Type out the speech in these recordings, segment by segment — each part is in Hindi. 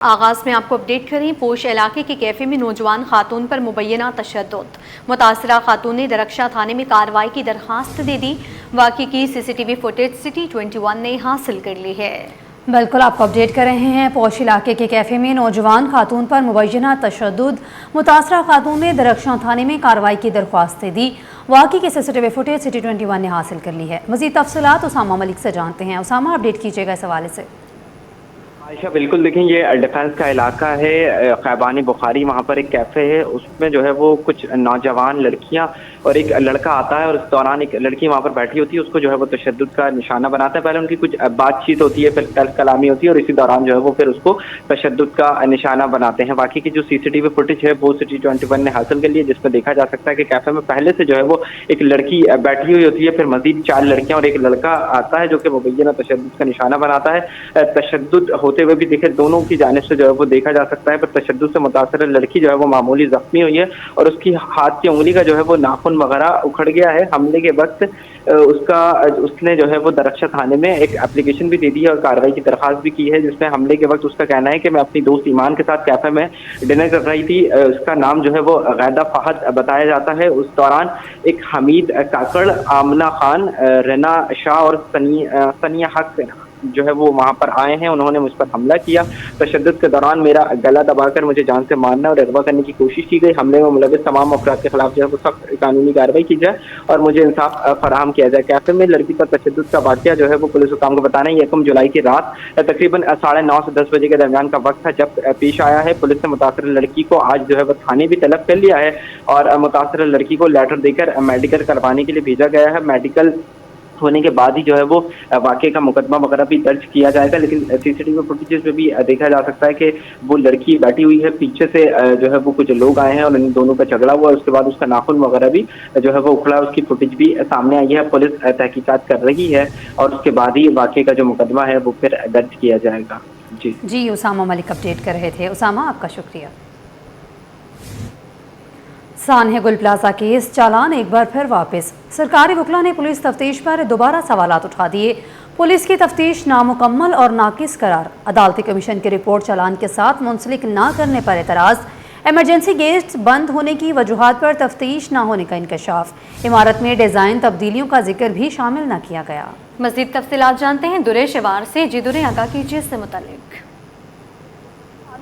आगाज में आपको अपडेट करें। पोश इलाके के कैफे में नौजवान खातून पर मुबैना तशद्दुद। मुतासरा खातून ने दरख्शा थाने में कार्रवाई की दरख्वास्त दे दी। वाक़े की सीसीटीवी फुटेज सिटी 21 ने हासिल कर ली है। बिल्कुल आपको अपडेट कर रहे हैं। पोश इलाके के कैफे में नौजवान खातून पर मुबैना तशद्दुद। मुतासरा खातून ने दरख्शा थाने में कार्रवाई की दरख्वास्त दे दी। वाक़े की सीसीटीवी फुटेज सिटी 21 ने हासिल कर ली है। मज़ीद तफसीलात उसामा मलिक से जानते हैं। उसामा, अपडेट कीजिएगा इस हवाले से। आयशा, बिल्कुल देखें, ये डिफेंस का इलाका है, खैबानी बुखारी, वहाँ पर एक कैफ़े है। उसमें जो है वो कुछ नौजवान लड़कियाँ और एक लड़का आता है और इस दौरान एक लड़की वहाँ पर बैठी होती है, उसको जो है वो तशद्दुद का निशाना बनाता है। पहले उनकी कुछ बातचीत होती है, फिर तल्ख कलामी होती है और इसी दौरान जो है वो फिर उसको तशद्दुद का निशाना बनाते हैं। बाकी की जो सीसीटीवी फुटेज है वो सिटी 21 ने हासिल कर ली है, जिसमें देखा जा सकता है कि कैफ़े में पहले से जो है वो एक लड़की बैठी हुई होती है, फिर मजीद 4 लड़कियाँ और एक लड़का आता है जो कि मुबैना तशद्दुद का निशाना बनाता है। तशद्दुद होते हुए भी देखे दोनों की जानिब से जो है वो देखा जा सकता है, पर तशद्दुद से मुतासर लड़की जो है वो मामूली जख्मी हुई है और उसकी हाथ की उंगली का जो है वो नाखून वगैरह उखड़ गया है। हमले के वक्त उसने जो है वो दरख्शा थाने में एक एप्लीकेशन भी दे दी है और कार्रवाई की दरख्वास्त भी की है, जिसमें हमले के वक्त उसका कहना है कि मैं अपनी दोस्त ईमान के साथ कैफे में डिनर कर रही थी। उसका नाम जो है वो गैदा फहद बताया जाता है। उस दौरान एक हमीद काकड़, आमना खान, रना शाह और सनिया हक जो है वो वहाँ पर आए हैं। उन्होंने मुझ पर हमला किया। तशद्दुद के दौरान मेरा गला दबाकर मुझे जान से मारना और अगवा करने की कोशिश की गई। हमले में मुलविस तमाम अफराद के खिलाफ जो है वो सख्त कानूनी कार्रवाई की जाए और मुझे इंसाफ फराहम किया जाए। कैफे में लड़की पर तशद्दुद का वाक़या जो है वो पुलिस हुकाम को बताना है 1 जुलाई की रात तकरीबन 9:30 से 10 बजे के दरमियान का वक्त था जब पेश आया है। पुलिस ने मुतासर लड़की को आज जो है वो थाने भी तलब कर लिया है और मुतासर लड़की को लेटर देकर मेडिकल करवाने के लिए भेजा गया है। मेडिकल होने के बाद ही जो है वो वाक़े का मुकदमा वगैरह भी दर्ज किया जाएगा। लेकिन सीसीटीवी फुटेज में भी देखा जा सकता है कि वो लड़की बैठी हुई है, पीछे से जो है वो कुछ लोग आए हैं और इन दोनों का झगड़ा हुआ। उसके बाद उसका नाखून वगैरह भी जो है वो उखड़ा, उसकी फुटेज भी सामने आई है। पुलिस तहकीकात कर रही है और उसके बाद ही वाक़े का जो मुकदमा है वो फिर दर्ज किया जाएगा। जी, उसामा मलिक अपडेट कर रहे थे। उसामा, आपका शुक्रिया। सानहे गुल प्लाजा केस चालान एक बार फिर वापस। सरकारी वकला ने पुलिस तफ्तीश पर दोबारा सवालात उठा दिए। पुलिस की तफ्तीश नामुकम्मल और नाकिस करार। अदालती कमीशन की रिपोर्ट चालान के साथ मुंसलिक न करने पर एतराज़। एमरजेंसी गेट्स बंद होने की वजूहात पर तफ्तीश न होने का इंकशाफ। इमारत में डिज़ाइन तब्दीलियों का जिक्र भी शामिल न किया गया। मज़ीद तफसीलात जानते हैं दुरे शिवार से। जी दुरे, आगाह कीजिए इससे मुतालिक।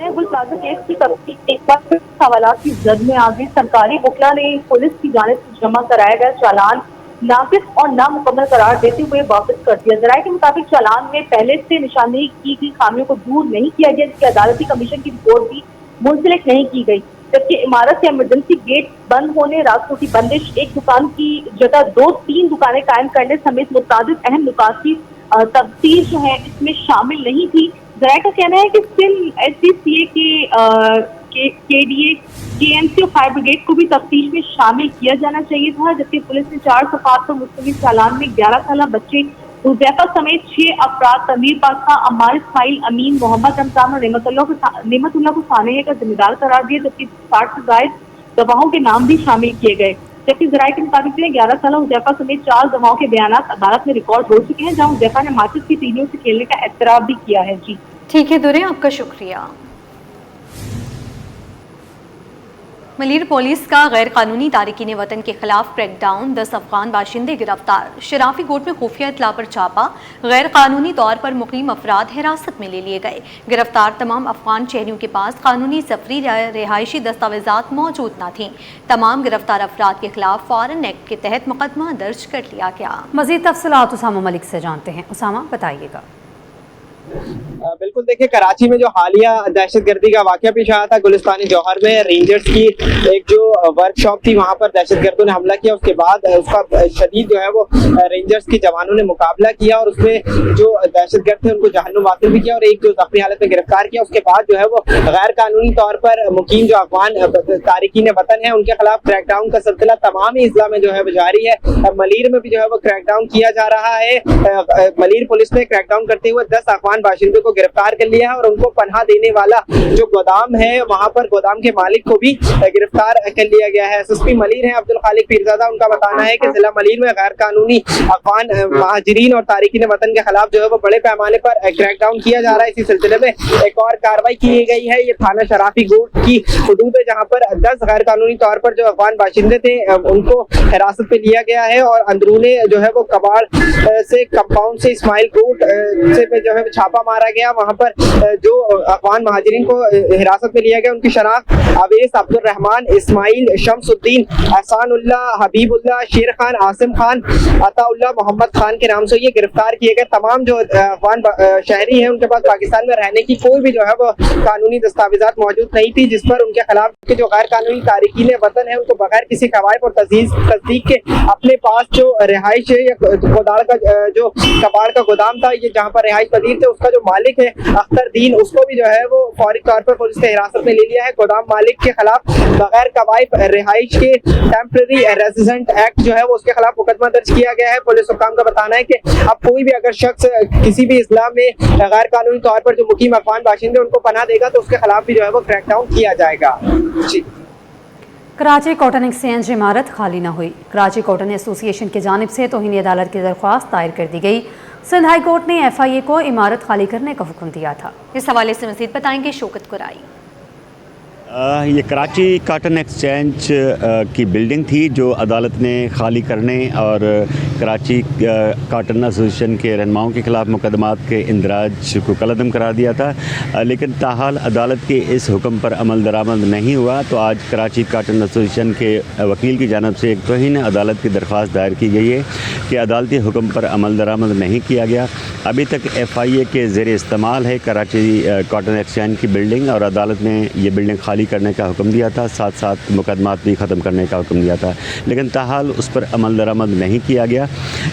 गुल प्लाजा केस की तफ्तीश एक बार फिर सवालात की जद में आ गई। सरकारी वकला ने पुलिस की जानिब से जमा कराया गया चालान नाकिस और नामुकम्मल करार देते हुए वापस कर दिया। जराये के मुताबिक चालान में पहले से निशानदेही की गई खामियों को दूर नहीं किया गया, जिसकी अदालती कमीशन की रिपोर्ट भी मुंसलिक नहीं की गई। जबकि इमारत से इमरजेंसी गेट बंद होने, रास्तों की बंदिश, एक दुकान की जगह 2-3 दुकानें कायम करने समेत मुताबिक अहम नुकात की तफ्सीर जो है इसमें शामिल नहीं थी। जराये का कहना है कि सिंध SDCA के KDA, KMC और फायर ब्रिगेड को भी तफ्तीश में शामिल किया जाना चाहिए था। जबकि पुलिस ने 4 सफात पर मुश्तमिल चालान में 11 साल बच्चे हुज़ैफा समेत 6 अफराद तमीर पासा, अम्मार इस्माइल, अमीन, मोहम्मद रमजान और नेमतुल्लाह को सानहे का जिम्मेदार करार दिया। जबकि 60 से ज़ायद गवाहों के नाम भी शामिल किए गए। जबकि जराये के मुताबिक 11 साल हुज़ैफा समेत 4 गवाहों के बयानात अदालत में रिकॉर्ड हो चुके हैं, जहां हुज़ैफा ने माचिस की तीलियों से खेलने का एतराफ़ भी किया है। जी ठीक है दुरे, आपका शुक्रिया। मलीर पुलिस का गैर कानूनी तारिकीन वतन के खिलाफ क्रैकडाउन। 10 अफगान बाशिंदे गिरफ्तार। शराफी कोर्ट में खुफिया इत्तला पर छापा। गैर कानूनी तौर पर मुकीम अफराद हिरासत में ले लिए गए। गिरफ्तार तमाम अफगान शहरियों के पास कानूनी सफरी रिहायशी दस्तावेजात मौजूद न थीं। तमाम गिरफ्तार अफराद के खिलाफ फॉरेन एक्ट के तहत मुकदमा दर्ज कर लिया गया। मजीद तफसीलात उसामा मलिक से जानते हैं। उसामा, बताइएगा। बिल्कुल, देखिए, कराची में जो हालिया दहशतगर्दी का वाकया पेश आया था, गुलिस्तानी जौहर में रेंजर्स की एक जो वर्कशॉप थी वहां पर दहशतगर्दों ने हमला किया। उसके बाद उसका शदीद जो है वो रेंजर्स के जवानों ने मुकाबला किया और उसमें जो दहशतगर्द थे उनको जहन्नुम वासिल भी किया और एक जो जख्मी हालत में गिरफ्तार किया। उसके बाद जो है वो गैर कानूनी तौर पर मुकीम जो अफगान तारिकीन वतन है उनके खिलाफ क्रैकडाउन का सिलसिला तमाम ही इज़्ला में जो है वो जारी है। मलीर में भी जो है वो क्रैकडाउन किया जा रहा है। मलीर पुलिस ने क्रैकडाउन करते हुए 10 अफगान बाशिंदों को को गिरफ्तार कर लिया है और उनको पनाह देने वाला जो गोदाम है वहां पर गोदाम के मालिक को भी गिरफ्तार कर लिया गया है। एसएसपी मलीर हैं अब्दुल खालिक पीरजादा, उनका बताना है कि जिला मलीर में गैर कानूनी अफगान महाजरीन और तारिकीन वतन के खिलाफ जो है वो बड़े पैमाने पर क्रैकडाउन किया जा रहा है। इसी सिलसिले में एक और कार्रवाई की गई है। ये थाना शराफी गोट की हुदूद है जहाँ पर 10 गैर कानूनी तौर पर जो अफगान बाशिंदे थे उनको हिरासत में लिया गया है और अंदरूने जो है वो कबाड़ से कंपाउंड से इस्माइल कोट से जो है छापा मारा गया। वहां पर जो अफगान महाजरीन को हिरासत में लिया गया उनकी शनाख्त अवेस, अब्दुल रहमान, इस्माइल, शम्सुद्दीन, एहसानुल्लाह, हबीबुल्लाह, शेर खान, आसिम खान, अताउल्लाह, मोहम्मद खान के नाम से ये गिरफ्तार किए गए। तमाम जो अफगान शहरी हैं उनके पास पाकिस्तान में रहने की कोई भी जो है वो कानूनी दस्तावेजात मौजूद नहीं थी, जिस पर उनके खिलाफ के जो गैर कानूनी तारिकीन वतन है उनको बगैर किसी कवायद और तस्दीक के अपने पास जो रिहाइश है या गोदाड़ का जो कबाड़ का गोदाम था ये जहाँ पर रिहाइश पजीर थे उसका जो मालिक है अख्तरदीन, उसको भी जो है वो फौरी तौर पर पुलिस ने हिरासत में ले लिया है। गोदाम मालिक के खिलाफ बगैर कवायद रिहाइश के टेम्पररी रेजिडेंट एक्ट जो है वो उसके खिलाफ मुकदमा दर्ज किया गया है। पुलिस हुकाम का बताना है कि अब कोई भी अगर शख्स किसी भी इस्लाम में गैर कानूनी तौर पर जो मुकीम अफगान बाशिंदे उनको पनाह देगा तो उसके खिलाफ भी जो है वो क्रैकडाउन किया जाएगा। जी। कराची कॉटन एक्सचेंज इमारत खाली न हुई। कराची कॉटन एसोसिएशन की जानिब से तौहीन अदालत की दरख्वास्त दायर कर दी गई। सिंध हाई कोर्ट ने FIA को इमारत खाली करने का हुक्म दिया था। इस हवाले से मज़ीद बताएंगे शौकत कुराई। ये कराची कॉटन एक्सचेंज की बिल्डिंग थी जो अदालत ने खाली करने और कराची कॉटन एसोसिएशन के रहनुमाओं के ख़िलाफ़ मुकदमात के इंदराज को कलअदम करार दिया था, लेकिन ताहाल अदालत के इस हुक्म पर अमल दरामद नहीं हुआ। तो आज कराची कॉटन एसोसिएशन के वकील की जानिब से एक तौहीन अदालत की दरख्वास्त दायर की गई है कि अदालती हुक्म पर अमल दरामद नहीं किया गया। अभी तक FIA के ज़ेर इस्तेमाल है कराची कॉटन एक्सचेंज की बिल्डिंग और अदालत ने ये बिल्डिंग खाली करने का हुक्म दिया था, साथ साथ मुकदमात भी ख़त्म करने का हुक्म दिया था, लेकिन ताहाल उस पर अमल दरामद नहीं किया गया।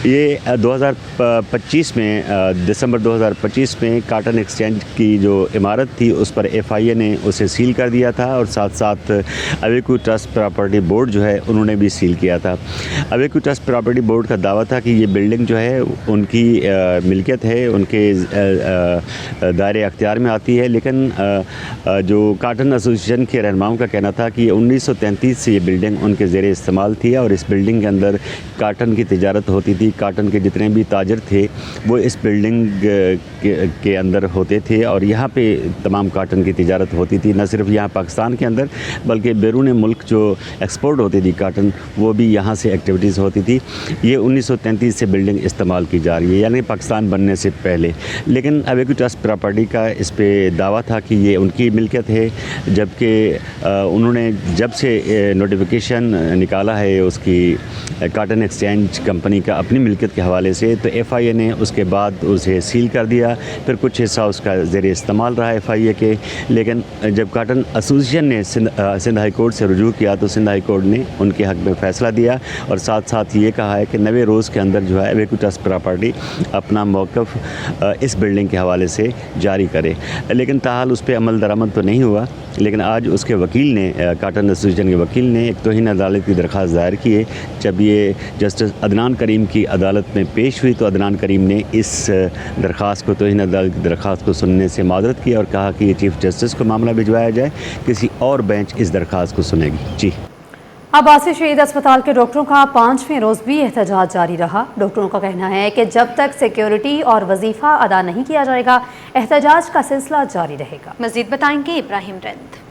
ये 2025 में दिसंबर 2025 में कॉटन एक्सचेंज की जो इमारत थी उस पर FIA ने उसे सील कर दिया था और साथ साथ अवेक्यू ट्रस्ट प्रॉपर्टी बोर्ड जो है उन्होंने भी सील किया था। अवेक्यू ट्रस्ट प्रॉपर्टी बोर्ड का दावा था कि ये बिल्डिंग जो है उनकी मिल्कियत है, उनके दायरे अख्तियार में आती है, लेकिन जो कॉटन एसोसिएशन के रहनुमाओं का कहना था कि 1933 से ये बिल्डिंग उनके ज़ेरे इस्तेमाल थी और इस बिल्डिंग के अंदर काटन की तिजारत होती थी। काटन के जितने भी ताजर थे वो इस बिल्डिंग के अंदर होते थे और यहाँ पे तमाम काटन की तिजारत होती थी, न सिर्फ यहाँ पाकिस्तान के अंदर बल्कि बैरून मुल्क जो एक्सपोर्ट होती थी काटन वो भी यहाँ से एक्टिविटीज़ होती थी। ये 1933 से बिल्डिंग इस्तेमाल की जा रही है, यानी पाकिस्तान बनने से पहले। लेकिन अवेक्यू ट्रस्ट प्रॉपर्टी का इस पर दावा था कि ये उनकी मिल्कियत है, जबकि उन्होंने जब से नोटिफिकेशन निकाला है उसकी कॉटन एक्सचेंज कंपनी का अपनी मिल्कियत के हवाले से, तो FIA ने उसके बाद उसे सील कर दिया। फिर कुछ हिस्सा उसका ज़ेर इस्तेमाल रहा FIA के, लेकिन जब कॉटन एसोसिएशन ने सिंध हाई कोर्ट से रुजू किया तो सिंध हाई कोर्ट ने उनके हक़ में फ़ैसला दिया और साथ साथ ये कहा है कि 90 रोज़ के अंदर जो है अवेक्यू ट्रस्ट प्रॉपर्टी अपना मौक़िफ़ इस बिल्डिंग के हवाले से जारी करे। लेकिन ताहाल उस पर अमल दरामद तो नहीं हुआ, लेकिन आज उसके वकील ने, कॉटन एसोसिएशन के वकील ने एक तौहीन अदालत की दरख्वास्त दायर की है। जब ये जस्टिस अदनान करीम की अदालत में पेश हुई तो अदनान करीम ने इस दरख्वास्त को, तौहीन अदालत की दरख्वास्त को सुनने से माजरत की और कहा कि चीफ़ जस्टिस को मामला भिजवाया जाए, किसी और बेंच इस दरख्वास्त को सुनेगी। जी। अब्बासी शहीद अस्पताल के डॉक्टरों का 5वें रोज़ भी एहतजाज जारी रहा। डॉक्टरों का कहना है कि जब तक सिक्योरिटी और वजीफ़ा अदा नहीं किया जाएगा एहतजाज का सिलसिला जारी रहेगा। मज़ीद बताएंगे इब्राहिम रंद।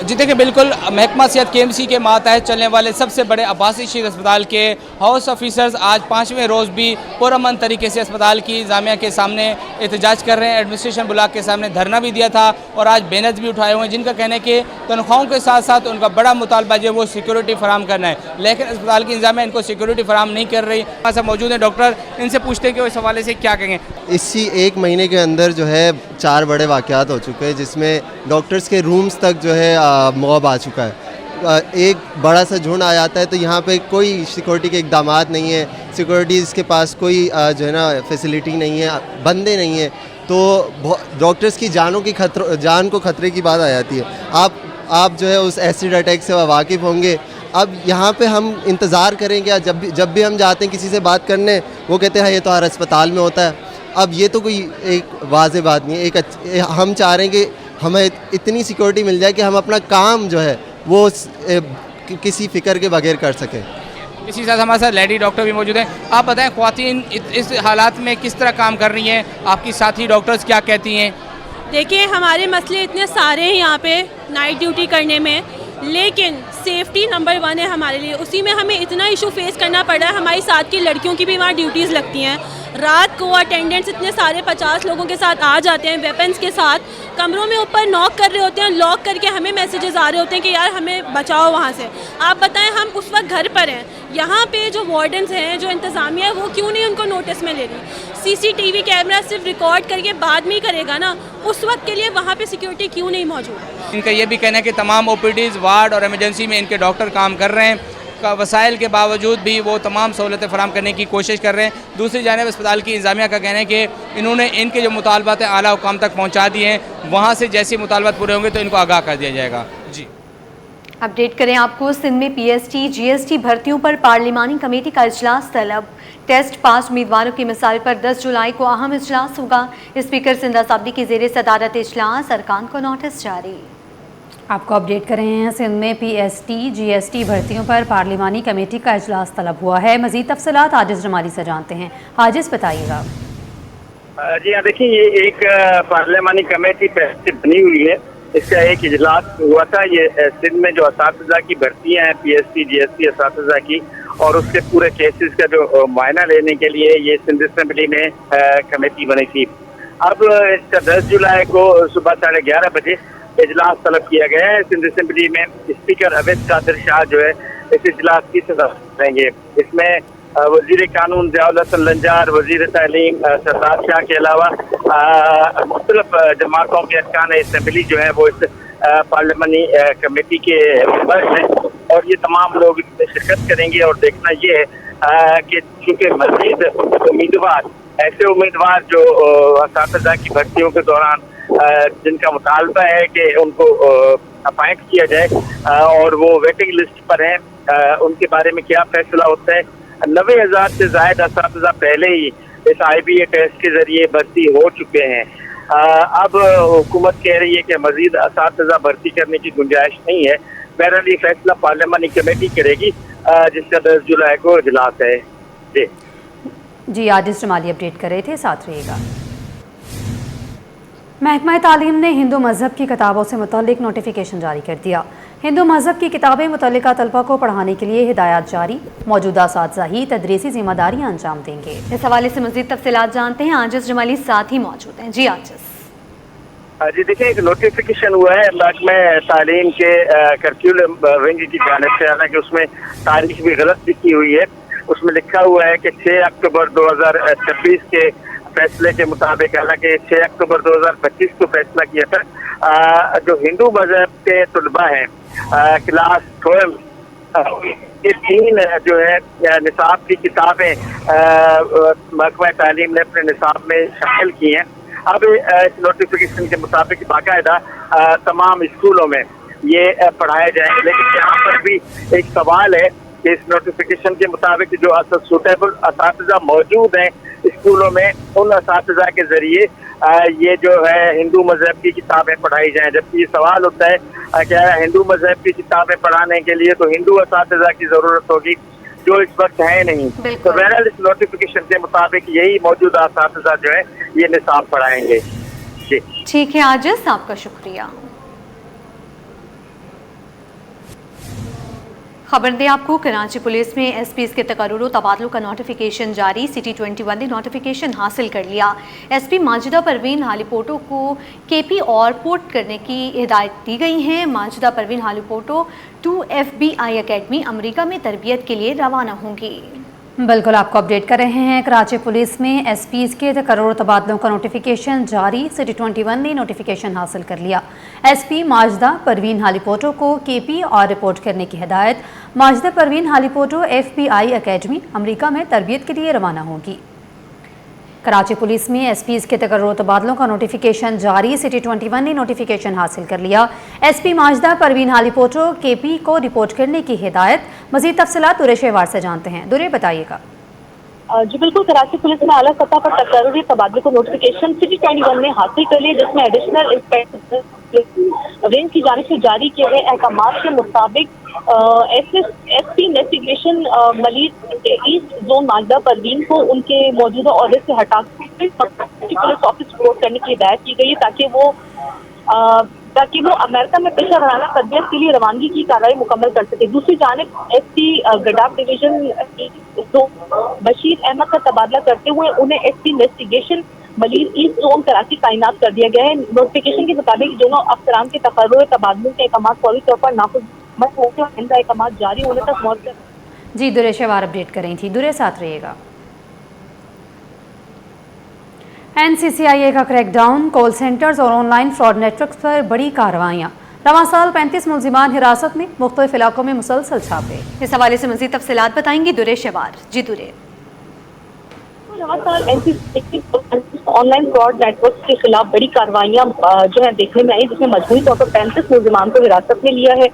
जी देखिए, बिल्कुल महकमा सेहत KMC के मातहत चलने वाले सबसे बड़े अब्बासी शहीद अस्पताल के हाउस ऑफिसर्स आज 5वें रोज़ भी पुरअमन तरीके से अस्पताल की इंतज़ामिया के सामने एहतजाज कर रहे हैं। एडमिनिस्ट्रेशन ब्लॉक के सामने धरना भी दिया था और आज बैनर्स भी उठाए हुए हैं, जिनका कहना है कि तनख्वाहों के साथ साथ उनका बड़ा मुतालबा जो वो सिक्योरिटी फराम करना है, लेकिन अस्पताल की इंतज़ामिया इनको सिक्योरिटी फराम नहीं कर रही। हमारे साथ मौजूद हैं डॉक्टर, इनसे पूछते हैं कि इस हवाले से क्या कहेंगे। इसी एक महीने के अंदर जो है 4 बड़े वाक़यात हो चुके हैं, जिसमें डॉक्टर्स के रूम्स तक जो है मॉब आ चुका है। एक बड़ा सा झुंड आ जाता है तो यहाँ पे कोई सिक्योरिटी के इक़दाम नहीं है, सिक्योरिटीज़ के पास कोई जो है ना फैसिलिटी नहीं है, बंदे नहीं है, तो डॉक्टर्स की जान को खतरे की बात आ जाती है। आप जो है उस एसिड अटैक से वाकिफ़ होंगे। अब यहाँ पे हम इंतज़ार करें क्या? जब भी हम जाते हैं किसी से बात करने, वो कहते हैं ये तो हर अस्पताल में होता है। अब ये तो कोई एक वाज़े बात नहीं है। हम चाह रहे हैं कि हमें इतनी सिक्योरिटी मिल जाए कि हम अपना काम जो है वो किसी फ़िक्र के बगैर कर सकें। इसी साथ हमारे साथ लेडी डॉक्टर भी मौजूद हैं। आप बताएं, ख्वातीन इस हालात में किस तरह काम कर रही हैं, आपकी साथी डॉक्टर्स क्या कहती हैं? देखिए, हमारे मसले इतने सारे हैं यहाँ पे नाइट ड्यूटी करने में, लेकिन सेफ्टी नंबर 1 है हमारे लिए। उसी में हमें इतना इशू फेस करना पड़ रहा है। हमारी साथ की लड़कियों की भी वहाँ ड्यूटीज़ लगती हैं। रात को अटेंडेंट्स इतने सारे 50 लोगों के साथ आ जाते हैं वेपन्स के साथ, कमरों में ऊपर नॉक कर रहे होते हैं, लॉक करके हमें मैसेजेस आ रहे होते हैं कि यार हमें बचाओ वहाँ से। आप बताएं, हम उस वक्त घर पर हैं, यहाँ पे जो वार्डन्स हैं, जो इंतज़ामिया है, वो क्यों नहीं उनको नोटिस में ले रही? CCTV कैमरा सिर्फ रिकॉर्ड करके बाद में ही करेगा ना, उस वक्त के लिए वहाँ पे सिक्योरिटी क्यों नहीं मौजूद? इनका ये भी कहना है कि तमाम OPDs, वार्ड और इमरजेंसी में इनके डॉक्टर काम कर रहे हैं, वसाइल के बावजूद भी वो तमाम सहूलतें फराम करने की कोशिश कर रहे हैं। दूसरी जानिब अस्पताल की इंतजामिया का कहना है कि इन्होंने इनके जो मुतालबात हैं आला हुकाम तक पहुँचा दिए हैं, वहाँ से जैसे मुतालबात पूरे होंगे तो इनको आगाह कर दिया जाएगा। जी, अपडेट करें आपको, सिंध में PST GST भर्तियों पर पार्लिमानी कमेटी का इजलास तलब। टेस्ट पास उम्मीदवारों की मिसाल पर 10 जुलाई को अहम इजलास होगा। स्पीकर सिंध असाब्दी की ज़ेर सदारत इजलास, अरकान को नोटिस जारी। आपको अपडेट कर रहे हैं, सिंध में PST GST भर्तियों पर पार्लिमानी कमेटी का इजलास तलब हुआ है। मज़ीद तफसीलात हाजिज जमाली से जानते हैं। हाजिज बताइएगा। जी हाँ, देखिए, ये एक पार्लिमानी कमेटी पहले बनी हुई है, इसका एक इजलास हुआ था। ये सिंध में जो असातिज़ा की भर्तियाँ हैं PST GST असातिज़ा की, और उसके पूरे केसेस का जो मुआयना लेने के लिए ये सिंध असेंबली में कमेटी बनी थी। अब इसका 10 जुलाई को सुबह 11:30 बजे इजलास तलब किया गया है। सिंध असेंबली में स्पीकर अवैध कादिर शाह जो है इस इजलास की सदारत करेंगे। इसमें वजीर कानून ज़ियाउल हसन लंजार, वजीर तालीम सरदार शाह के अलावा मुख्तलिफ जमातों के अरकान असेंबली जो है वो इस पार्लियामानी कमेटी के मेंबर हैं, और ये तमाम लोग इसमें शिरकत करेंगे। और देखना ये है कि चूँकि मज़ीद उम्मीदवार, ऐसे उम्मीदवार जो असातिज़ा की भर्तियों के दौरान जिनका मुतालबा है कि उनको अपॉइंट किया जाए और वो वेटिंग लिस्ट पर हैं, उनके बारे में क्या फैसला होता है। 90,000 से ज़ायद असातिज़ा पहले ही इस IBA टेस्ट के ज़रिए भर्ती हो चुके हैं। अब हुकूमत कह रही है कि मज़ीद असातिज़ा भर्ती करने की गुंजाइश नहीं है। बहरहाल ये फैसला पार्लियामानी कमेटी करेगी, जिसका 10 जुलाई को इजलास है। जी, आजिज़ जमाली अपडेट कर रहे थे, साथ रहिएगा। महकमा तालीम ने हिंदू मज़हब की किताबों से मुतल्लिक नोटिफिकेशन जारी कर दिया। हिंदू मज़हब की किताबें मुतल्लिका तलबा को पढ़ाने के लिए हिदायत जारी। मौजूदा असातिज़ा ही तदरीसी जिम्मेदारियाँ अंजाम देंगे। इस हवाले से मज़ीद तफसीलात जानते हैं, आजिज़ जमाली साथ ही मौजूद हैं। जी आजिज़। जी देखिए, एक नोटिफिकेशन हुआ है महकमा तालीम के करिकुलम विंग की जानिब से, हालांकि उसमें तारीख भी गलत लिखी हुई है। उसमें लिखा हुआ है कि 6 अक्टूबर 2026 के फैसले के मुताबिक, हालांकि 6 अक्टूबर 2025 को फैसला किया था, जो हिंदू मजहब के तलबा हैं क्लास 12 ये 3 जो है निसाब की किताबें महकमा तालीम ने अपने निसाब में शामिल की हैं। अब इस नोटिफिकेशन के मुताबिक बाकायदा तमाम स्कूलों में ये पढ़ाए जाएंगे। लेकिन यहाँ पर भी एक सवाल है कि इस नोटिफिकेशन के मुताबिक जो सूटेबल असातिज़ा मौजूद हैं स्कूलों में, उन असातिज़ा के ज़रिए ये जो है हिंदू मज़हब की किताबें पढ़ाई जाएं। जबकि ये सवाल होता है क्या हिंदू मज़हब की किताबें पढ़ाने के लिए तो हिंदू असातिज़ा की ज़रूरत होगी, जो इस वक्त है नहीं। तो बहरहाल इस नोटिफिकेशन के मुताबिक यही मौजूदा असातिज़ा जो है ये निसाब पढ़ाएंगे। जी ठीक है आजिज़, आपका शुक्रिया। खबर दें आपको, कराची पुलिस में SPs के तकर्रुर तबादलों का नोटिफिकेशन जारी। City 21 ने नोटिफिकेशन हासिल कर लिया। SP माजिदा परवीन हालीपोटो को KP और पोर्ट करने की हिदायत दी गई है। Majida Parveen Halepoto 2 FBI academy America में तरबियत के लिए रवाना होंगी। बिल्कुल, आपको अपडेट कर रहे हैं। कराची पुलिस में SPs के तकर्रुर तबादलों का नोटिफिकेशन जारी। City 21 ने नोटिफिकेशन हासिल कर लिया। SP माजिदा परवीन हालीपोटो को KP और रिपोर्ट करने की हिदायत। Majida Parveen Halepoto FBI academy America में तरबियत के लिए रवाना होगी। कराची पुलिस में SPs के तकर्रुर तबादलों का नोटिफिकेशन जारी। City 21 ने नोटिफिकेशन हासिल कर लिया। SP माजिदा परवीन हालीपोटो KP को रिपोर्ट करने की हिदायत। मज़ीद तफसीलात दुरे शहवार से जानते हैं। दुरे बताइएगा। जी बिल्कुल, कराची पुलिस ने आला सतह पर तकर्री तबादले को नोटिफिकेशन सिटी 21 ने हासिल कर लिया, जिसमें एडिशनल इंस्पेक्टर रेंज की जानिब से जारी किए गए अहकामात के मुताबिक SP investigation Malik east zone Mazda Parveen को उनके मौजूदा ऑर्डर से हटाकर पुलिस ऑफिस रिपोर्ट करने की हिदायत की गई है, ताकि वो अमेरिका में पेशा वराना तरबियत के लिए रवानगी की कार्रवाई मुकम्मल कर सके। दूसरी जानिब एसपी गडाफ डिवीजन तो बशीर अहमद का तबादला करते हुए उन्हें SP investigation Malik east zone Karachi तैनात कर दिया गया है। नोटिफिकेशन के मुताबिक दोनों अफसरान के तकर्रुर तबादलों के अहकाम फौरी तौर पर नाफिज होकर आइंदा अहकाम जारी होने तक मौजूद। जी दुरे शवार अपडेट कर रही थी, दुरे साथ रहिएगा। NCCIA का क्रैकडाउन, कॉल सेंटर्स और ऑनलाइन फ्रॉड नेटवर्क्स पर बड़ी कार्रवाइयाँ। रवां साल 35 मुलजिमान हिरासत में, मुख्तलिफ इलाकों में मुसलसल छापे। इस हवाले से मज़ीद तफसीलात बताएंगी दुरे शवार। जी दुरे। ऑनलाइन फ्रॉड नेटवर्क के खिलाफ बड़ी कार्रवाइयाँ जो है देखने में आई, जिसमें मजबूरी तौर पर 35 मुलजिमान को हिरासत में लिया है।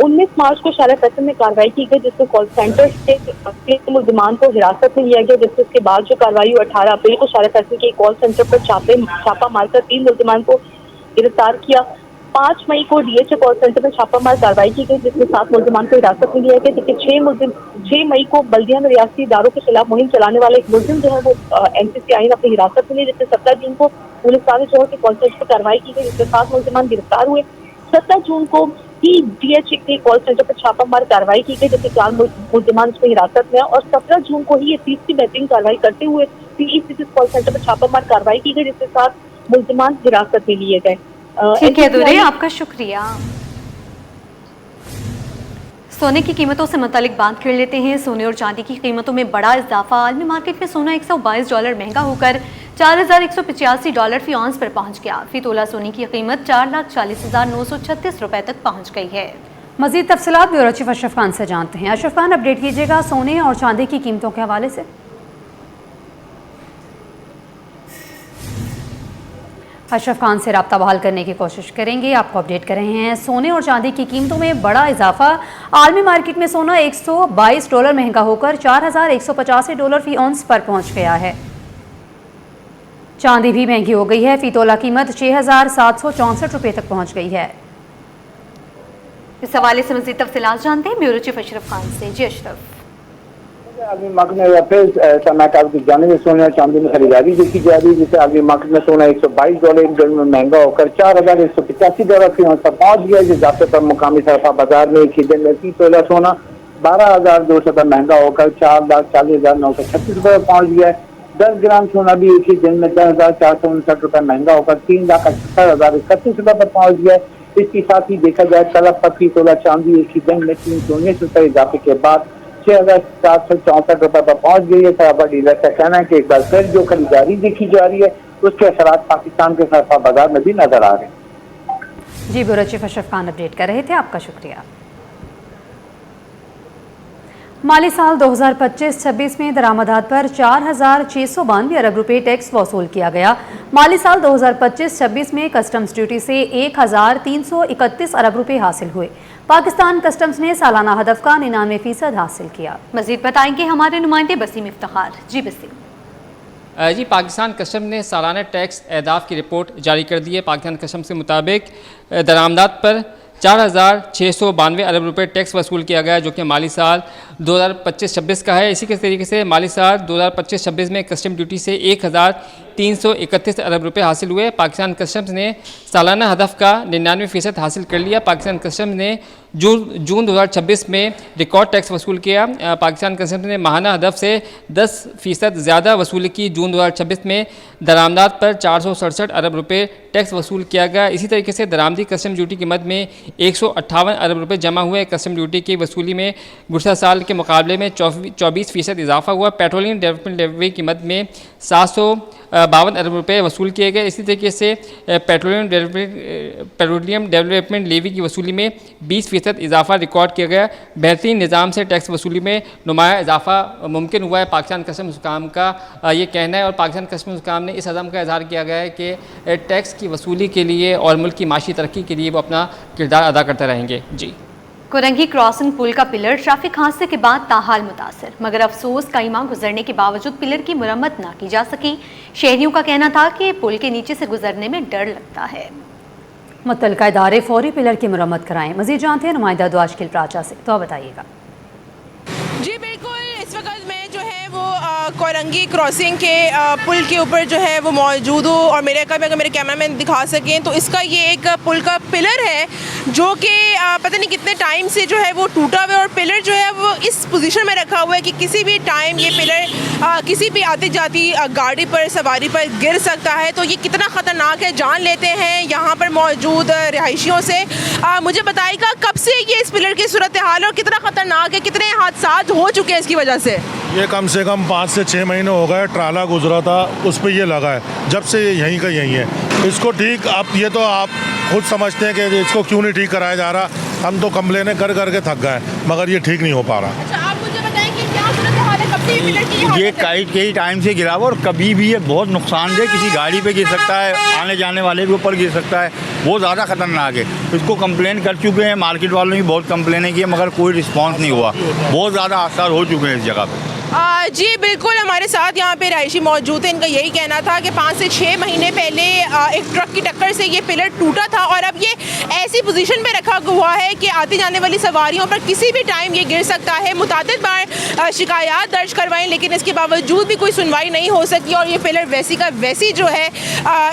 19 मार्च को शाला फैसल में कार्रवाई की गई, जिसमें कॉल सेंटर से मुलजिमान को हिरासत में लिया गया, जिससे उसके बाद जो कार्रवाई 18 अप्रैल को शाला फैसल के कॉल सेंटर पर छापा मारकर 3 मुलजिमान को गिरफ्तार किया। 5 मई को DHA कॉल सेंटर में छापामार कार्रवाई की गई, जिसमें 7 मुलजिमान को हिरासत में लिया गया, जबकि 6 मई को बल्दिया में रियासती इदारों के खिलाफ मुहिम चलाने वाला एक मुलजिम जो है वो NCCI ने अपनी हिरासत में ली, जिसमें 17 जून को पुलिस शहर के कॉल सेंटर पर कार्रवाई की गई, जिसमें 7 मुलजिमान गिरफ्तार हुए। 17 जून को ही DHA के कॉल सेंटर पर छापामार कार्रवाई की गई, जिससे 4 मुलजिमान उसमें हिरासत में, और 17 जून को ही ये तीसरी बेहतरीन कार्रवाई करते हुए PECC कॉल सेंटर पर छापामार कार्रवाई की गई, जिससे 7 मुलजिमान हिरासत में लिए गए। ठीक है दुरे, आपका शुक्रिया। सोने की कीमतों से मुतालिक बात कर लेते हैं। सोने और चांदी की कीमतों में बड़ा इजाफा। आलमी मार्केट में सोना $122 महंगा होकर $4,185 फी औंस पर पहुंच गया। फी तोला सोने की कीमत $4,40,936 तक पहुंच गई है। मजीद तफसीलात ब्यूरो चीफ अशरफ खान से जानते हैं। अशरफ खान, अपडेट कीजिएगा सोने और चांदी की कीमतों के हवाले से। अशरफ खान से रब्ता बहाल करने की कोशिश करेंगे। आपको अपडेट कर रहे हैं, सोने और चांदी की कीमतों में बड़ा इजाफा। आलमी मार्केट में सोना $122 महंगा होकर $4,185 फी औंस पर पहुंच गया है। चांदी भी महंगी हो गई है। फी तोला कीमत $6,764 तक पहुंच गई है। इस हवाले से मज़ीद तफसीलात जानते हैं ब्यूरो चीफ अशरफ खान से। जी अशरफ। आगे मार्केट में फिर समाचार की जाने में सोने और चांदी में खरीदारी देखी जा रही है, जिससे आगे मार्केट में सोना $122 एक डॉलर में महंगा होकर $4,185 फी औंस पर पहुंच गया। जिस जाते पर मुकामी सरफा बाजार में एक ही दिन में फी तोला सोना $12,200 पर महंगा होकर $4,40,936 पर पहुंच गया। 10 ग्राम सोना भी एक ही दिन में $10,459 महंगा होकर $3,78,031 पर पहुंच गया। इसके साथ ही देखा जाए तलब पर फी तोला चांदी एक ही दिन में $319 इजाफे के बाद $6,764 पर पहुंच गई है। सराफा डीलर का कहना है कि एक बार फिर जो खरीदारी देखी जा रही है उसके असरात पाकिस्तान के सराफा बाजार में भी नजर आ रहे हैं। जी bureau chief Ashraf Khan update कर रहे थे, आपका शुक्रिया। माली साल 2025-26 में दरामदात पर 4,692 अरब रुपए टैक्स वसूल किया गया। माली साल 2025-26 में कस्टम्स ड्यूटी से 1,331 अरब रुपए हासिल हुए। पाकिस्तान कस्टम्स ने सालाना हदफ का 99% हासिल किया। मजीद बताएंगे हमारे नुमाइंदे बसीम इफ्तिखार। जी बसीम। जी, पाकिस्तान कस्टम ने सालाना टैक्स अहदाफ की रिपोर्ट जारी कर दी है। पाकिस्तान कस्टम के मुताबिक दरामदात पर 4,692 अरब रुपए टैक्स वसूल किया गया, जो कि माली साल 2025-26 का है। इसी के तरीके से माली साल 2025-26 में कस्टम ड्यूटी से 1,331 अरब रुपए हासिल हुए। पाकिस्तान कस्टम्स ने सालाना हदफ का 99% हासिल कर लिया। पाकिस्तान कस्टम्स ने जून 2026 में रिकॉर्ड टैक्स वसूल किया। पाकिस्तान कस्टम्स ने माहाना हदफ से 10% ज़्यादा वसूली की। जून 2026 में दरामदात पर 467 अरब रुपए टैक्स वसूल किया गया। इसी तरीके से दरामदी कस्टम ड्यूटी की मद में 158 अरब रुपए जमा हुए। कस्टम ड्यूटी की वसूली में गुज़श्ता साल के मुकाबले में 24% इजाफा हुआ। पेट्रोलियम डेवलपमेंट लेवी की मद में 752 अरब रुपए वसूल किए गए। इसी तरीके से पेट्रोलियम डेवलपमेंट लेवी की वसूली में 20% इजाफा रिकॉर्ड किया गया। बेहतरीन निज़ाम से टैक्स वसूली में नुमाया इजाफा मुमकिन हुआ है, पाकिस्तान कस्टम्स हुकाम का ये कहना है। और पाकिस्तान कस्टम्स हुकाम ने इस अज़म का इजहार किया गया है कि टैक्स की वसूली के लिए और मुल्क की माशी तरक्की के लिए वो अपना किरदार अदा करते रहेंगे। जी कोरंगी क्रॉसिंग पुल का पिलर ट्रैफिक हादसे के बाद ताहाल मुतासर, मगर अफसोस कई माह गुजरने के बावजूद पिलर की मुरम्मत ना की जा सकी। शहरियों का कहना था कि पुल के नीचे से गुजरने में डर लगता है। मुतल्लिका इदारे फौरी पिलर की मुरम्मत कराएं। मजीद जानते हैं नुमाइंदा दुआशकिल प्राचा से, तो बताइएगा। जी बिल्कुल, इस वक्त मैं जो है वो कोरंगी क्रॉसिंग के पुल के ऊपर जो है वो मौजूद हूँ और अगर मेरे कैमरामैन दिखा सकें तो इसका ये एक पुल का पिलर है जो कि पता नहीं कितने टाइम से जो है वो टूटा हुआ है और पिलर जो है वो इस पोजीशन में रखा हुआ है कि किसी भी टाइम ये पिलर किसी भी आती जाती गाड़ी पर सवारी पर गिर सकता है। तो ये कितना ख़तरनाक है जान लेते हैं यहाँ पर मौजूद रिहायशियों से। मुझे बताइएगा कब से ये इस पिलर की सूरत हाल है और कितना ख़तरनाक है, कितने हादसा हो चुके हैं इसकी वजह से? ये कम से कम 5 से 6 महीने हो गए, ट्राला गुजरा था उस पर ये लगा है, जब से ये यहीं का यहीं है। इसको ठीक आप ये तो आप खुद समझते हैं कि इसको क्यों नहीं ठीक कराया जा रहा। हम तो कंप्लेनें कर करके थक गए मगर ये ठीक नहीं हो पा रहा। अच्छा, आप मुझे बताएं कि क्या सूरत हाल है, कब से ये पिलर की हालत ये है? कई टाइम से गिरा हुआ और कभी भी ये बहुत नुकसानदेह, किसी गाड़ी पे गिर सकता है, आने जाने वाले के ऊपर गिर सकता है, बहुत ज़्यादा खतरनाक है। इसको कंप्लेन कर चुके हैं, मार्केट वालों ने भी बहुत कंप्लेनें की है मगर कोई रिस्पांस नहीं हुआ। बहुत ज़्यादा हादसा हो चुके हैं इस जगह पे। जी बिल्कुल, हमारे साथ यहाँ पे रहायशी मौजूद है। इनका यही कहना था कि 5 से 6 महीने पहले एक ट्रक की टक्कर से ये पिलर टूटा था और अब ये ऐसी पोजीशन पे रखा हुआ है कि आती जाने वाली सवारियों पर किसी भी टाइम ये गिर सकता है। मुतादिद बार शिकायत दर्ज करवाएं लेकिन इसके बावजूद भी कोई सुनवाई नहीं हो सकी और ये पिलर वैसी का वैसी जो है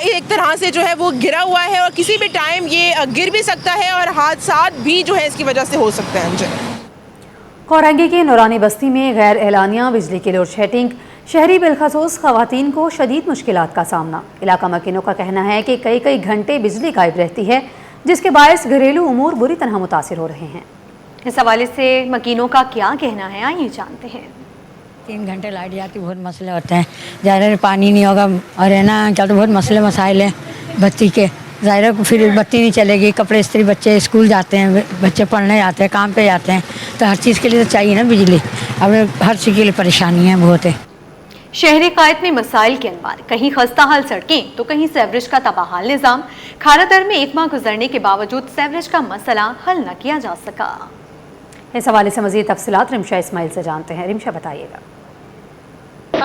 एक तरह से जो है वो गिरा हुआ है और किसी भी टाइम ये गिर भी सकता है और हादसा भी जो है इसकी वजह से हो सकते हैं। मुझे कोरंगी की नूरानी बस्ती में गैर एलानिया बिजली की लोड शेडिंग, शहरी बिलखसूस खवातीन को शदीद मुश्किलात का सामना। इलाका मकीनों का कहना है कि कई घंटे बिजली गायब रहती है जिसके बायस घरेलू उमूर बुरी तरह मुतासिर हो रहे हैं। इस हवाले से मकीनों का क्या कहना है, आइए जानते हैं। 3 घंटे लाइट जाती, बहुत मसले होते हैं। ज़ाहिर पानी नहीं होगा और है ना क्या, तो बहुत मसले मसाइल हैं बत्ती के। ज़ाहिर फिर बत्ती नहीं चलेगी, कपड़े इस्त्री, बच्चे स्कूल जाते हैं, बच्चे पढ़ने जाते हैं, काम पे जाते हैं, तो हर चीज़ के लिए तो चाहिए ना बिजली। अब हर चीज़ के लिए परेशानियाँ बहुत है। शहरी कायद में मसाइल के अनवार, कहीं खस्ता हाल सड़कें तो कहीं सेवरेज का तबाहाल निज़ाम। खारादर में 1 माह गुजरने के बावजूद सेवरेज का मसला हल न किया जा सका। इस हवाले से मज़ीद तफसीलात रिमशा इस्माइल से जानते हैं। रिमशा बताइएगा।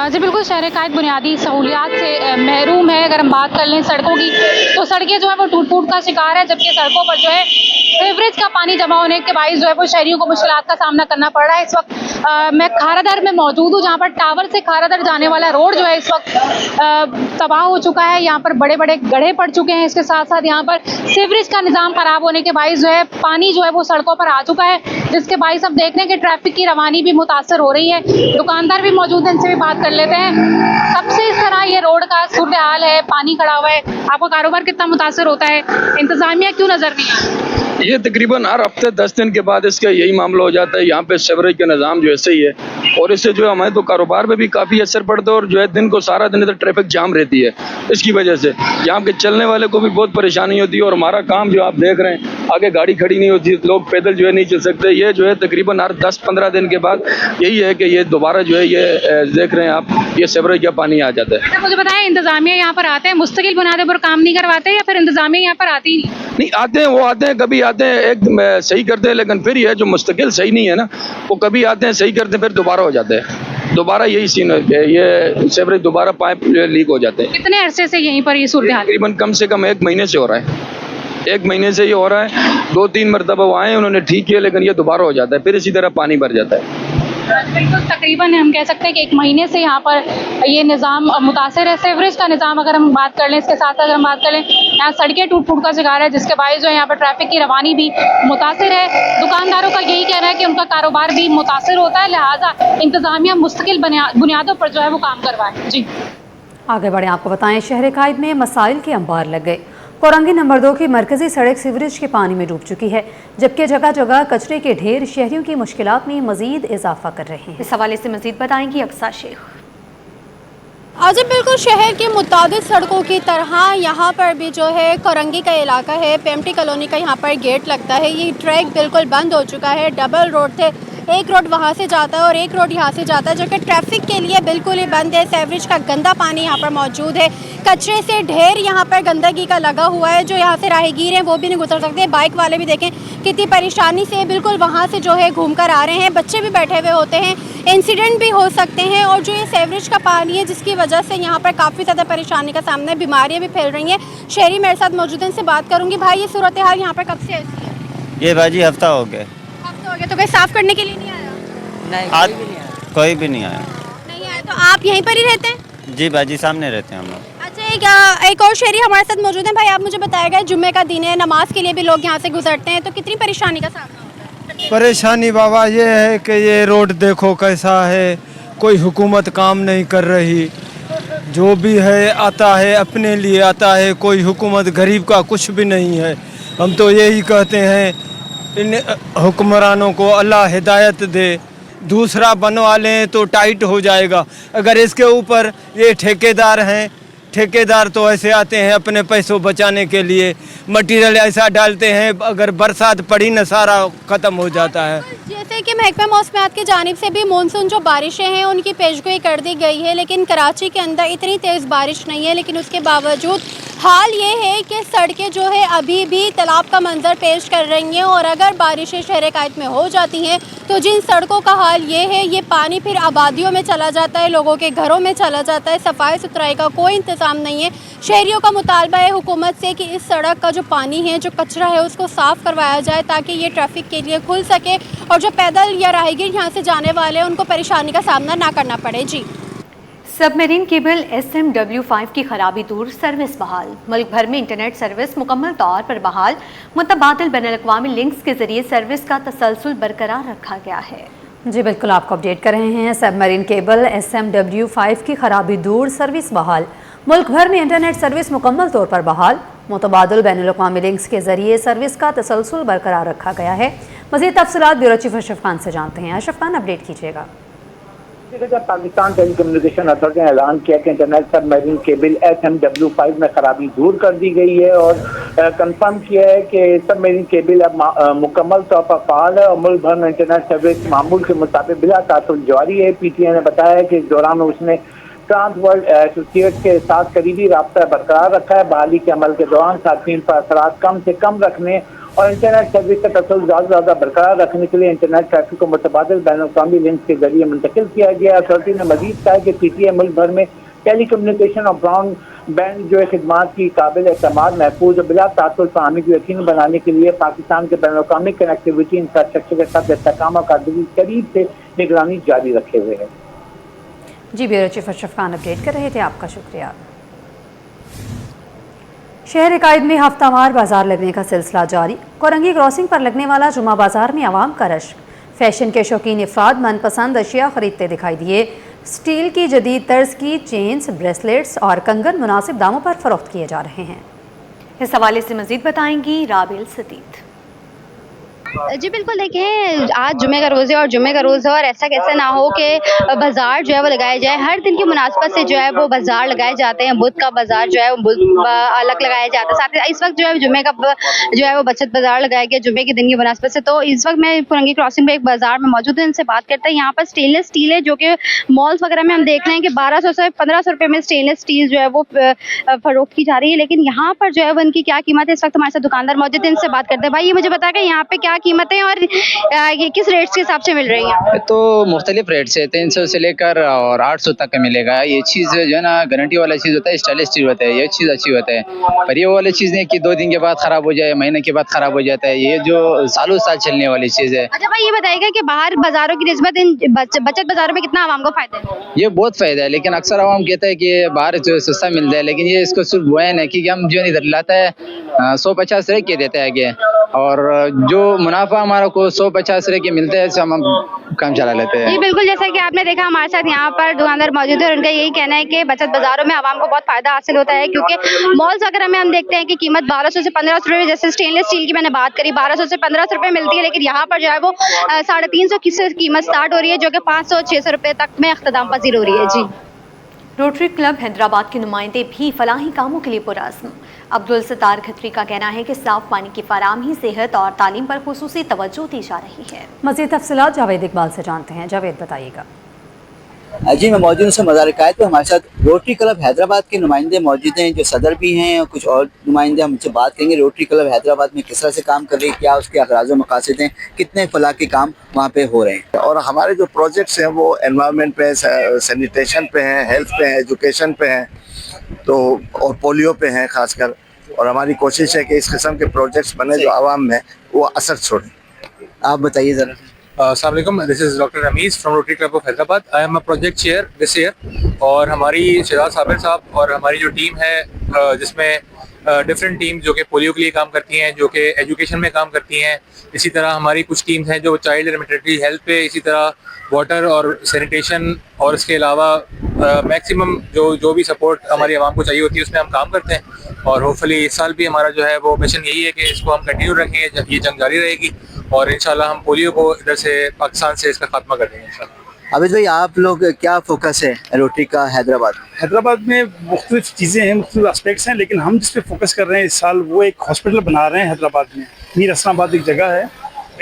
जी बिल्कुल, शहर कायद बुनियादी सहूलियात से महरूम है। अगर हम बात कर लें सड़कों की तो सड़कें जो है वो टूट का शिकार है, जबकि सड़कों पर जो है सीवरेज का पानी जमा होने के बायस जो है वो शहरियों को मुश्किलात का सामना करना पड़ रहा है। इस वक्त मैं खारादर में मौजूद हूँ जहाँ पर टावर से खारादर जाने वाला रोड जो है इस वक्त तबाह हो चुका है। यहाँ पर बड़े बड़े गड्ढे पड़ चुके हैं। इसके साथ साथ यहाँ पर सीवरेज का निज़ाम खराब होने के बायस जो है पानी जो है वो सड़कों पर आ चुका है, जिसके बायस अब देख रहे हैं कि ट्रैफिक की रवानी भी मुतासर हो रही है। दुकानदार भी मौजूद हैं, इनसे भी बात कर लेते हैं। सबसे इस तरह ये रोड का सूरत हाल है, पानी खड़ा हुआ है, आपका कारोबार कितना मुतासर होता है, इंतजामिया क्यों नजर नहीं आता? ये तकरीबन हर हफ्ते 10 दिन के बाद इसका यही मामला हो जाता है। यहाँ पे सीवरेज का निज़ाम जो ऐसे ही है और इससे जो है हमारे तो कारोबार पे भी काफ़ी असर पड़ता है और जो है दिन को सारा दिन इधर ट्रैफिक जाम रहती है। इसकी वजह से यहाँ के चलने वाले को भी बहुत परेशानी होती है और हमारा काम जो आप देख रहे हैं आगे गाड़ी खड़ी नहीं होती, लोग पैदल जो है नहीं चल सकते। ये जो है तकरीबन हर 10-15 दिन के बाद यही है कि ये दोबारा जो है ये देख रहे हैं आप, ये सीवरेज का पानी आ जाता है। मुझे बताएं, इंतजामिया यहाँ पर आते हैं, मुस्तकिल बुनियादों पर काम नहीं करवाते या फिर इंतजामिया यहाँ पर आती नहीं? आते हैं, वो आते हैं, कभी आते हैं एक सही करते हैं, लेकिन फिर ये जो मुस्तकिल सही नहीं है ना, वो कभी आते हैं सही करते हैं फिर दोबारा हो जाते हैं। दोबारा यही सीन है, ये सीवरेज दोबारा पाइप लीक हो जाते हैं। कितने अरसे से यहीं पर ये सूरत हाल? तकरीबन कम से कम 1 महीने से हो रहा है। 1 महीने से ये हो रहा है। 2-3 मरतबा वो आए, उन्होंने ठीक किया, लेकिन ये दोबारा हो जाता है, फिर इसी तरह पानी भर जाता है। बिल्कुल, तकरीबन हम कह सकते हैं कि 1 महीने से यहाँ पर ये निज़ाम मुतासर है। सीवरेज का निज़ाम अगर हम बात कर लें, इसके साथ अगर हम बात करें, यहाँ सड़कें टूट का शिकार है, जिसके बायस जो है यहाँ पर ट्रैफिक की रवानी भी मुतासर है। दुकानदारों का यही कहना है कि उनका कारोबार भी मुतासर होता है, लिहाजा इंतजामिया मुस्तकिल बुनियादों पर जो है वो काम करवाए। जी आगे बढ़े, आपको बताएं शहर कायद में मसाइल के अंबार लग गए। कोरंगी नंबर 2 की मरकजी सड़क सीवरेज के पानी में डूब चुकी है, जबकि जगह जगह कचरे के ढेर शहरियों की मुश्किलात में मजीद इजाफा कर रहे हैं। इस हवाले से मजीद बताएंगी अक्सा शेख। आज बिल्कुल शहर की मुतादिद सड़कों की तरह यहाँ पर भी जो है कोरंगी का इलाका है, पेम्प्टी कॉलोनी का यहाँ पर गेट लगता है। ये ट्रैक बिल्कुल बंद हो चुका है। डबल रोड थे, एक रोड वहाँ से जाता है और एक रोड यहाँ से जाता है, जो कि ट्रैफिक के लिए बिल्कुल ही बंद है। सीवरेज का गंदा पानी यहाँ पर मौजूद है, कचरे से ढेर यहाँ पर गंदगी का लगा हुआ है। जो यहाँ से राहगीर हैं वो भी नहीं गुजर सकते। बाइक वाले भी देखें कितनी परेशानी से बिल्कुल वहाँ से जो है घूम कर आ रहे हैं। बच्चे भी बैठे हुए होते हैं, इंसिडेंट भी हो सकते हैं। और जो ये सीवरेज का पानी है जिसकी वजह से यहाँ पर काफ़ी ज़्यादा परेशानी का सामना है, बीमारियाँ भी फैल रही हैं। शहरी मेरे साथ मौजूद हैं, इनसे बात करूँगी। भाई, ये सूरत हाल यहाँ पर कब से ऐसी है? ये भाजी हफ्ता हो गया। हफ्ता हो गया, तो कोई साफ़ करने के लिए नहीं आया? आज कोई भी नहीं आया। नहीं आया। तो आप यहीं पर ही रहते हैं? जी भाजी, सामने रहते हैं हम लोग। अच्छा, एक और शहरी हमारे साथ मौजूद हैं। भाई, आप मुझे बताएगा, जुम्मे का दिन है, नमाज के लिए भी लोग यहाँ से गुजरते हैं, तो कितनी परेशानी का सामना होता है? परेशानी बाबा ये है कि ये रोड देखो कैसा है, कोई हुकूमत काम नहीं कर रही। जो भी है आता है अपने लिए आता है, कोई हुकूमत गरीब का कुछ भी नहीं है। हम तो यही कहते हैं इन हुक्मरानों को अल्लाह हिदायत दे, दूसरा बनवा लें तो टाइट हो जाएगा। अगर इसके ऊपर ये ठेकेदार हैं, ठेकेदार तो ऐसे आते हैं अपने पैसों बचाने के लिए, मटेरियल ऐसा डालते हैं, अगर बरसात पड़ी न सारा ख़त्म हो जाता है। जैसे कि महकमा मौसमियात की जानिब से भी मानसून जो बारिशें हैं उनकी पेशगोई कर दी गई है, लेकिन कराची के अंदर इतनी तेज़ बारिश नहीं है। लेकिन उसके बावजूद हाल ये है कि सड़कें जो है अभी भी तालाब का मंजर पेश कर रही हैं। और अगर बारिशें शहर कायद में हो जाती हैं तो जिन सड़कों का हाल ये है, ये पानी फिर आबादियों में चला जाता है, लोगों के घरों में चला जाता है। सफाई सुथराई का कोई इंतज़ाम नहीं है। शहरियों का मुतालबा है हुकूमत से कि इस सड़क का जो पानी है, जो कचरा है, उसको साफ़ करवाया जाए ताकि ये ट्रैफिक के लिए खुल सके और जो पैदल या राहगीर यहाँ से जाने वाले हैं उनको परेशानी का सामना ना करना पड़े। जी। सबमरीन केबल SM-W5 की खराबी दूर, सर्विस बहाल। मुल्क भर में इंटरनेट सर्विस मुकम्मल तौर पर बहाल। मुतबादिल बैनुल-अक़वामी लिंक्स के जरिए सर्विस का तसलसल बरकरार रखा गया है। जी बिल्कुल, आपको अपडेट कर रहे हैं। सबमरीन केबल SM-W5 की खराबी दूर, सर्विस बहाल। मुल्क भर में इंटरनेट सर्विस मुकम्मल तौर पर बहाल। मुतबादिल बैनुल-अक़वामी लिंक्स के जरिए सर्विस का तसलसल बरकरार रखा गया है। मज़ीद तफसीलात ब्यूरो चीफ अशरफ खान से जानते हैं। अशरफ खान, अपडेट कीजिएगा। पाकिस्तान टेली कम्युनिकेशन अथॉरिटी ने ऐलान किया कि इंटरनेट सबमरीन केबल SM-W5 में खराबी दूर कर दी गई है और कंफर्म किया है कि सबमरीन केबल अब मुकम्मल तौर पर फाल है और मुल्क भर में इंटरनेट सर्विस मामूल के मुताबिक बिला तासुल जारी है। PTI ने बताया है कि इस दौरान उसने ट्रांस वर्ल्ड एसोसिएट के साथ करीबी राब्ता बरकरार रखा है। बहाली के अमल के दौरान सार्फिन पर असरात कम से कम रखने और इंटरनेट सर्विस का तसल्सल ज़्यादा से ज़्यादा बरकरार रखने के लिए इंटरनेट ट्रैफिक को मुतबादिल बैनुल-अक़वामी लिंक्स के जरिए मुंतकिल किया गया। अथॉरिटी ने मजीद कहा कि PTI मुल्क भर में टेली कम्युनिकेशन और ब्रॉड बैंड जो है खिदमात की काबिल एतमाद, महफूज और बिला तासुल फराहमी को यकीनी बनाने के लिए पाकिस्तान के बैनुल-अक़वामी कनेक्टिविटी इंफ्रास्ट्रक्चर के साथ इस्तेहकाम और कारकर्दगी करीब से निगरानी जारी रखे हुए है। जी, bureau chief Ashraf Khan update कर रहे थे, आपका शुक्रिया। शहर कायद में हफ्तावार बाजार लगने का सिलसिला जारी। कोरंगी क्रॉसिंग पर लगने वाला जुमा बाजार में आवाम का रश। फैशन के शौकीन अफराद मनपसंद अशिया खरीदते दिखाई दिए। स्टील की जदीद तर्ज की चेन्स, ब्रेसलेट्स और कंगन मुनासिब दामों पर फरोख्त किए जा रहे हैं। इस हवाले से मजीद बताएंगी राबिल सतीद। जी बिल्कुल, देखें आज जुमे का रोज़ है और जुमे का रोज़ है और ऐसा कैसे ना हो कि बाज़ार जो है वो लगाया जाए। हर दिन की मुनासबत से जो है वो बाज़ार लगाए जाते हैं। बुध का बाज़ार जो है वो अलग लगाया जाता है। साथ ही इस वक्त जो है जुमे का जो है वो बचत बाज़ार लगाया गया जुमे के दिन की मुनासबत से। तो इस वक्त मैं कोरंगी क्रॉसिंग में एक बाज़ार में मौजूद हूँ, इनसे बात करते हैं। यहाँ पर स्टेनलेस स्टील है जो कि मॉल्स वगैरह में हम देख रहे हैं कि 1200 से 1500 रुपये में स्टेनलेस स्टील जो है वो फरोख्त की जा रही है। लेकिन यहाँ पर जो है वो इनकी क्या कीमत है, इस वक्त हमारे साथ दुकानदार मौजूद है, इनसे बात करते हैं। भाई, ये मुझे बता कि यहाँ पे क्या कीमतें और ये किस रेट के हिसाब से मिल रही है? तो मुख्तलिफ रेट से 300 से लेकर और 800 तक का मिलेगा। ये चीज़ जो है ना गारंटी वाला चीज़ होता है, स्टाइलिश चीज़ होता है, ये चीज़ अच्छी होता है। पर ये वाली चीज़ नहीं कि 2 दिन के बाद ख़राब हो जाए, महीने के बाद ख़राब हो जाता है। ये जो सालों साल चलने वाली चीज़ है। अच्छा भाई, ये बताइएगा कि बाहर बाजारों की निस्बत इन बचत बाजारों में कितना आवाम को फायदा है? ये बहुत फ़ायदा है, लेकिन अक्सर आवाम कहता है कि बाहर जो सस्ता मिलता है, लेकिन ये इसको सिर्फ वैन है कि हम जो इधर लाता है 150 रुपये के देता है आगे, और जो मुनाफा हमारा को 150 रुपये के मिलते हैं हम काम चला लेते हैं। जी बिल्कुल, जैसा कि आपने देखा हमारे साथ यहाँ पर दुकानदार मौजूद है और उनका यही कहना है कि बचत बाजारों में आवाम को बहुत फायदा हासिल होता है, क्योंकि मॉल्स वगैरह में हम देखते हैं कि कीमत 1200 से 1500 रुपये, जैसे स्टेनलेस स्टील की मैंने बात करी 1200 से 1500 रुपये मिलती है, लेकिन यहाँ पर जो है वो 350 की कीमत स्टार्ट हो रही है, जो कि 500-600 रुपये तक में अख्ताम पजीर हो रही है। जी रोटरी क्लब हैदराबाद के नुमाइंदे भी फलाही कामों के लिए पुरअज़्म। अब्दुल सत्तार खत्री का कहना है कि साफ पानी की फराहमी, सेहत और तालीम पर खुसूसी तवज्जो दी जा रही है। मज़ीद तफसीलात जावेद इकबाल से जानते हैं। जावेद बताइएगा। जी मैं मौजूद हूँ मज़ार-ए-कायद पर। हमारे साथ रोटरी क्लब हैदराबाद के नुमाइंदे मौजूद हैं, जो सदर भी हैं और कुछ और नुमाइंदे। हम उनसे बात करेंगे रोटरी क्लब हैदराबाद में किस तरह से काम कर रही है, क्या उसके अगराज़ व मकासद हैं, कितने फलाह के काम वहाँ पे हो रहे हैं। और हमारे जो प्रोजेक्ट्स हैं वो एनवायरनमेंट पे, सैनिटेशन पे हैं, हेल्थ पे हैं, एजुकेशन पे हैं, तो और पोलियो पे हैं खासकर। और हमारी कोशिश है कि इस किस्म के प्रोजेक्ट्स बने जो आवाम में वो असर छोड़ें। आप बताइए ज़रा। अस्सलाम वालेकुम, this is doctor Rameez from Rotary Club of Hyderabad. I am a project chair this year. और हमारी शहजाद साबिर साहब और हमारी जो टीम है जिसमें डिफरेंट टीम जो कि पोलियो के लिए काम करती हैं, जो कि एजुकेशन में काम करती हैं। इसी तरह हमारी कुछ टीम्स हैं जो चाइल्ड एंड मैटरनिटी हेल्थ पे, इसी तरह वाटर और सैनिटेशन, और इसके अलावा मैक्सिमम जो भी सपोर्ट हमारी आवाम को चाहिए होती है उसमें हम काम करते हैं। और होपफुली इस साल भी हमारा जो है वो मिशन यही है कि इसको हम कंटिन्यू रखेंगे, ये जंग जारी रहेगी और इंशाल्लाह हम पोलियो को इधर से पाकिस्तान से इसका खात्मा कर देंगे इंशाल्लाह। आबिद भाई, आप लोग क्या फोकस है रोटरी का हैदराबाद में? हैदराबाद में मुख्तलिफ चीज़ें हैं, मुख्तलिफ एस्पेक्ट्स हैं, लेकिन हम जिस पे फोकस कर रहे हैं इस साल वो एक हॉस्पिटल बना रहे हैं हैदराबाद में। मीर असलामाबाद एक जगह है,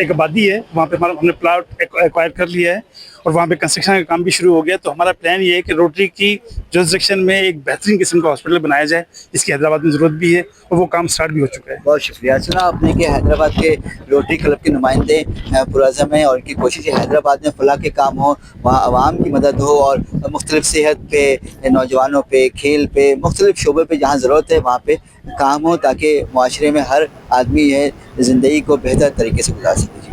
एक आबादी है, वहाँ पे हमने प्लाट एक्वायर कर लिया है और वहाँ पे कंस्ट्रक्शन का काम भी शुरू हो गया। तो हमारा प्लान ये है कि रोटरी की जुरिसडिक्शन में एक बेहतरीन किस्म का हॉस्पिटल बनाया जाए, जिसकी हैदराबाद में ज़रूरत भी है और वो काम स्टार्ट भी हो चुका है। बहुत शुक्रिया। सुना आपने कि हैदराबाद के रोटरी क्लब के नुमाइंदे पुरअज़्म हैं और उनकी कोशिश है हैदराबाद में फलाह के काम हो, वहाँ आवाम की मदद हो और मुख्तलिफ सेहत पे, नौजवानों पे, खेल पे, मुख्तलिफ शोबे पे जहाँ ज़रूरत है वहाँ पे काम हो, ताकि माशरे में हर आदमी है ज़िंदगी को बेहतर तरीके से गुजार सके।